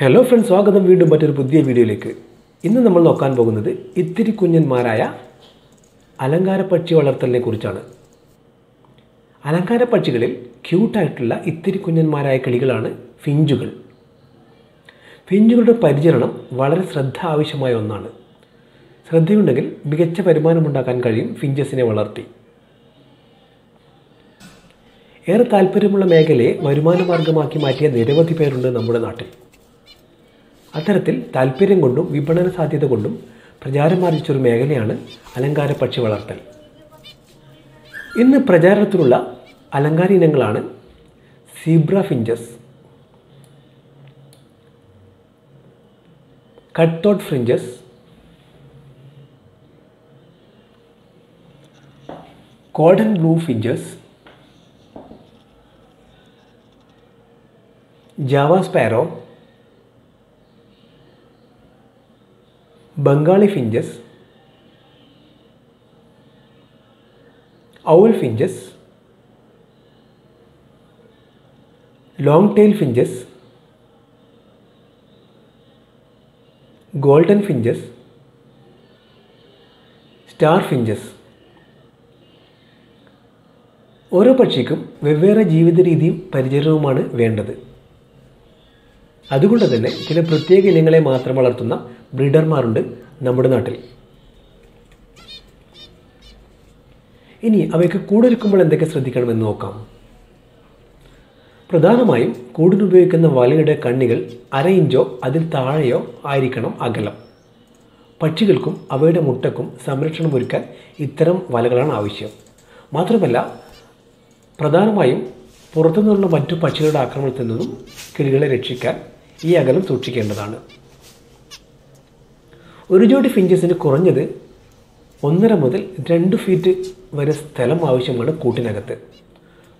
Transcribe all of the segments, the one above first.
Hello friends, സ്വാഗതം വീണ്ടും മറ്റൊരു പുതിയ വീഡിയോയിലേക്ക്. ഇന്ന് നമ്മൾ നോക്കാൻ പോകുന്നത് ഇത്തിരി കുഞ്ഞന്മാരായ അലങ്കാര പക്ഷി വളർത്തലിനെ കുറിച്ചാണ്. അലങ്കാര പക്ഷികളിൽ ക്യൂട്ടായിട്ടുള്ള ഇത്തിരി കുഞ്ഞന്മാരായ കിളികളാണ് ഫിഞ്ചുകൾ. ഫിഞ്ചുകളുടെ പരിചരണം വളരെ ശ്രദ്ധ ആവശ്യമായ ഒന്നാണ്. ശ്രദ്ധയുണ്ടെങ്കിൽ മികച്ച വരുമാനമുണ്ടാക്കാൻ കഴിയും ഫിഞ്ചസിനെ വളർത്തി. ഏറെ താല്പര്യമുള്ള മേഖലയെ വരുമാന മാർഗമാക്കി മാറ്റിയ നിരവധി പേരുണ്ട് നമ്മുടെ നാട്ടിൽ. അത്തരത്തിൽ താല്പര്യം കൊണ്ടും വിപണന സാധ്യത കൊണ്ടും പ്രചാരമാർജിച്ചൊരു മേഖലയാണ് അലങ്കാര പക്ഷി വളർത്തൽ. ഇന്ന് പ്രചാരത്തിലുള്ള അലങ്കാര ഇനങ്ങളാണ് zebra finches, cutthroat finches, golden blue finches, Java sparrow, Bengali finches, owl finches, long tail finches, golden finches, star finches. ഓരോ പക്ഷിക്കും വെവ്വേറെ ജീവിത രീതിയും പരിചരണവുമാണ് വേണ്ടത്. അതുകൊണ്ട് തന്നെ ചില പ്രത്യേക ഇനങ്ങളെ മാത്രം വളർത്തുന്ന ബ്രീഡർമാരുണ്ട് നമ്മുടെ നാട്ടിൽ. ഇനി അവയ്ക്ക് കൂടൊരുക്കുമ്പോൾ എന്തൊക്കെ ശ്രദ്ധിക്കണമെന്ന് നോക്കാം. പ്രധാനമായും കൂടിനുപയോഗിക്കുന്ന വലയുടെ കണ്ണികൾ 1/2 ഇഞ്ചോ അതിൽ താഴെയോ ആയിരിക്കണം അകലം. പക്ഷികൾക്കും അവയുടെ മുട്ടക്കും സംരക്ഷണം ഒരുക്കാൻ ഇത്തരം വലകളാണ് ആവശ്യം. മാത്രമല്ല, പ്രധാനമായും പുറത്തുനിന്നുള്ള മറ്റു പക്ഷികളുടെ ആക്രമണത്തിൽ നിന്നും കിളികളെ രക്ഷിക്കാൻ ഈ അകലം സൂക്ഷിക്കേണ്ടതാണ്. ഒരു ജോഡി ഫിഞ്ചസിന് കുറഞ്ഞത് 1.5 മുതൽ 2 ഫീറ്റ് വരെ സ്ഥലം ആവശ്യമാണ് കൂട്ടിനകത്ത്.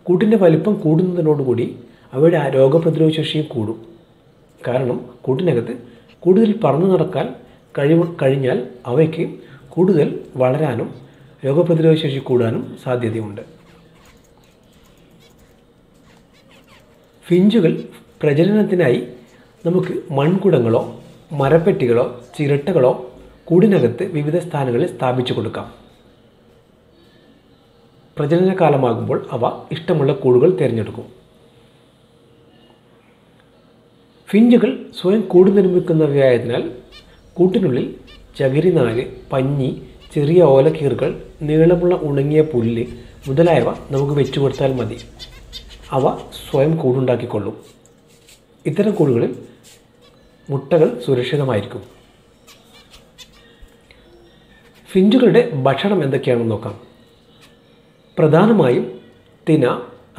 കൂട്ടിൻ്റെ വലിപ്പം കൂടുന്നതിനോടുകൂടി അവയുടെ രോഗപ്രതിരോധ ശേഷിയും കൂടും. കാരണം കൂട്ടിനകത്ത് കൂടുതൽ പറന്നു നടക്കാൻ കഴിഞ്ഞാൽ അവയ്ക്ക് കൂടുതൽ വളരാനും രോഗപ്രതിരോധ ശേഷി കൂടാനും സാധ്യതയുണ്ട്. ഫിഞ്ചുകൾ പ്രജനനത്തിനായി നമുക്ക് മൺകുടങ്ങളോ മരപ്പെട്ടികളോ ചിരട്ടകളോ കൂടിനകത്ത് വിവിധ സ്ഥാനങ്ങളിൽ സ്ഥാപിച്ചു കൊടുക്കാം. പ്രജനനകാലമാകുമ്പോൾ അവ ഇഷ്ടമുള്ള കൂടുകൾ തിരഞ്ഞെടുക്കും. ഫിഞ്ചുകൾ സ്വയം കൂട് നിർമ്മിക്കുന്നവയായതിനാൽ കൂട്ടിനുള്ളിൽ ചകിരിനാര്, പഞ്ഞി, ചെറിയ ഓലക്കീറുകൾ, നീളമുള്ള ഉണങ്ങിയ പുല്ല് മുതലായവ നമുക്ക് വെച്ചു കൊടുത്താൽ മതി. അവ സ്വയം കൂടുണ്ടാക്കിക്കൊള്ളും. ഇത്തരം കൂടുകളിൽ മുട്ടകൾ സുരക്ഷിതമായിരിക്കും. ഫിഞ്ചുകളുടെ ഭക്ഷണം എന്തൊക്കെയാണെന്ന് നോക്കാം. പ്രധാനമായും തിന,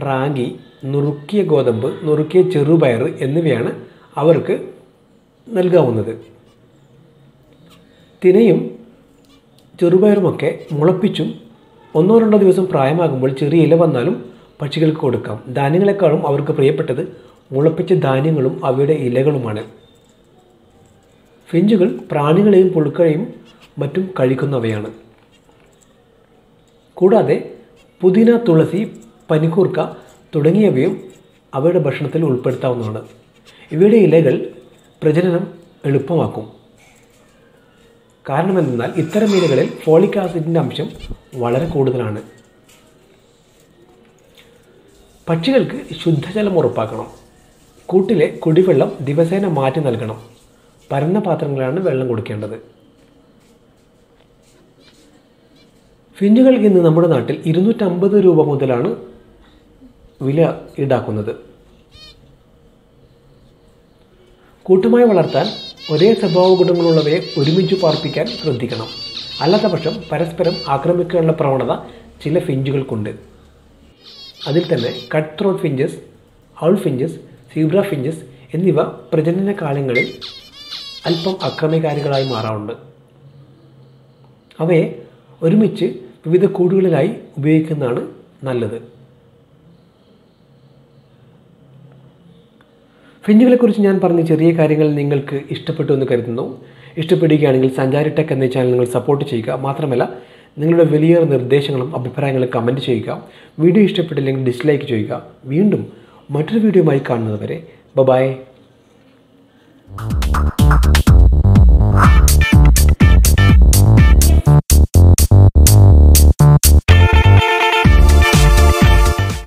റാഗി, നുറുക്കിയ ഗോതമ്പ്, നുറുക്കിയ ചെറുപയർ എന്നിവയാണ് അവർക്ക് നൽകാവുന്നത്. തിനയും ചെറുപയറുമൊക്കെ മുളപ്പിച്ചും 1-2 ദിവസം പ്രായമാകുമ്പോൾ ചെറിയ ഇല വന്നാലും പക്ഷികൾക്ക് കൊടുക്കാം. ധാന്യങ്ങളെക്കാളും അവർക്ക് പ്രിയപ്പെട്ടത് മുളപ്പിച്ച ധാന്യങ്ങളും അവയുടെ ഇലകളുമാണ്. ഫിഞ്ചുകൾ പ്രാണികളെയും പുഴുക്കളെയും മറ്റും കഴിക്കുന്നവയാണ്. കൂടാതെ പുതിന, തുളസി, പനിക്കൂർക്ക തുടങ്ങിയവയും അവയുടെ ഭക്ഷണത്തിൽ ഉൾപ്പെടുത്താവുന്നതാണ്. ഇവയുടെ ഇലകൾ പ്രജനനം എളുപ്പമാക്കും. കാരണം എന്തെന്നാൽ ഇത്തരം ഇലകളിൽ ഫോളിക് ആസിഡിൻ്റെ അംശം വളരെ കൂടുതലാണ്. പക്ഷികൾക്ക് ശുദ്ധജലം ഉറപ്പാക്കണം. കൂട്ടിലെ കുടിവെള്ളം ദിവസേന മാറ്റി നൽകണം. പരന്ന പാത്രങ്ങളാണ് വെള്ളം കൊടുക്കേണ്ടത്. ഫിഞ്ചുകൾക്ക് ഇന്ന് നമ്മുടെ നാട്ടിൽ 250 രൂപ മുതലാണ് വില ഈടാക്കുന്നത്. കൂട്ടമായി വളർത്താൻ ഒരേ സ്വഭാവ ഗുണങ്ങളുള്ളവയെ ഒരുമിച്ച് പാർപ്പിക്കാൻ ശ്രദ്ധിക്കണം. അല്ലാത്ത പക്ഷം പരസ്പരം ആക്രമിക്കാനുള്ള പ്രവണത ചില ഫിഞ്ചുകൾക്കുണ്ട്. അതിൽ തന്നെ cut throat finches, owl finches, zebra finches എന്നിവ പ്രജനന കാലങ്ങളിൽ അല്പം അക്രമകാരികളായി മാറാറുണ്ട്. അവയെ ഒരുമിച്ച് വിവിധ കൂടുകളിലായി ഉപയോഗിക്കുന്നതാണ് നല്ലത്. ഫിഞ്ചുകളെക്കുറിച്ച് ഞാൻ പറഞ്ഞ ചെറിയ കാര്യങ്ങൾ നിങ്ങൾക്ക് ഇഷ്ടപ്പെട്ടു എന്ന് കരുതുന്നു. ഇഷ്ടപ്പെടുകയാണെങ്കിൽ സഞ്ചാരി ടെക് എന്ന ചാനൽ നിങ്ങൾ സപ്പോർട്ട് ചെയ്യുക. മാത്രമല്ല, നിങ്ങളുടെ വലിയ നിർദ്ദേശങ്ങളും അഭിപ്രായങ്ങളും കമൻറ്റ് ചെയ്യുക. വീഡിയോ ഇഷ്ടപ്പെട്ടില്ലെങ്കിൽ ഡിസ്ലൈക്ക് ചെയ്യുക. വീണ്ടും മറ്റൊരു വീഡിയോയുമായി കാണുന്നതുവരെ ബൈ.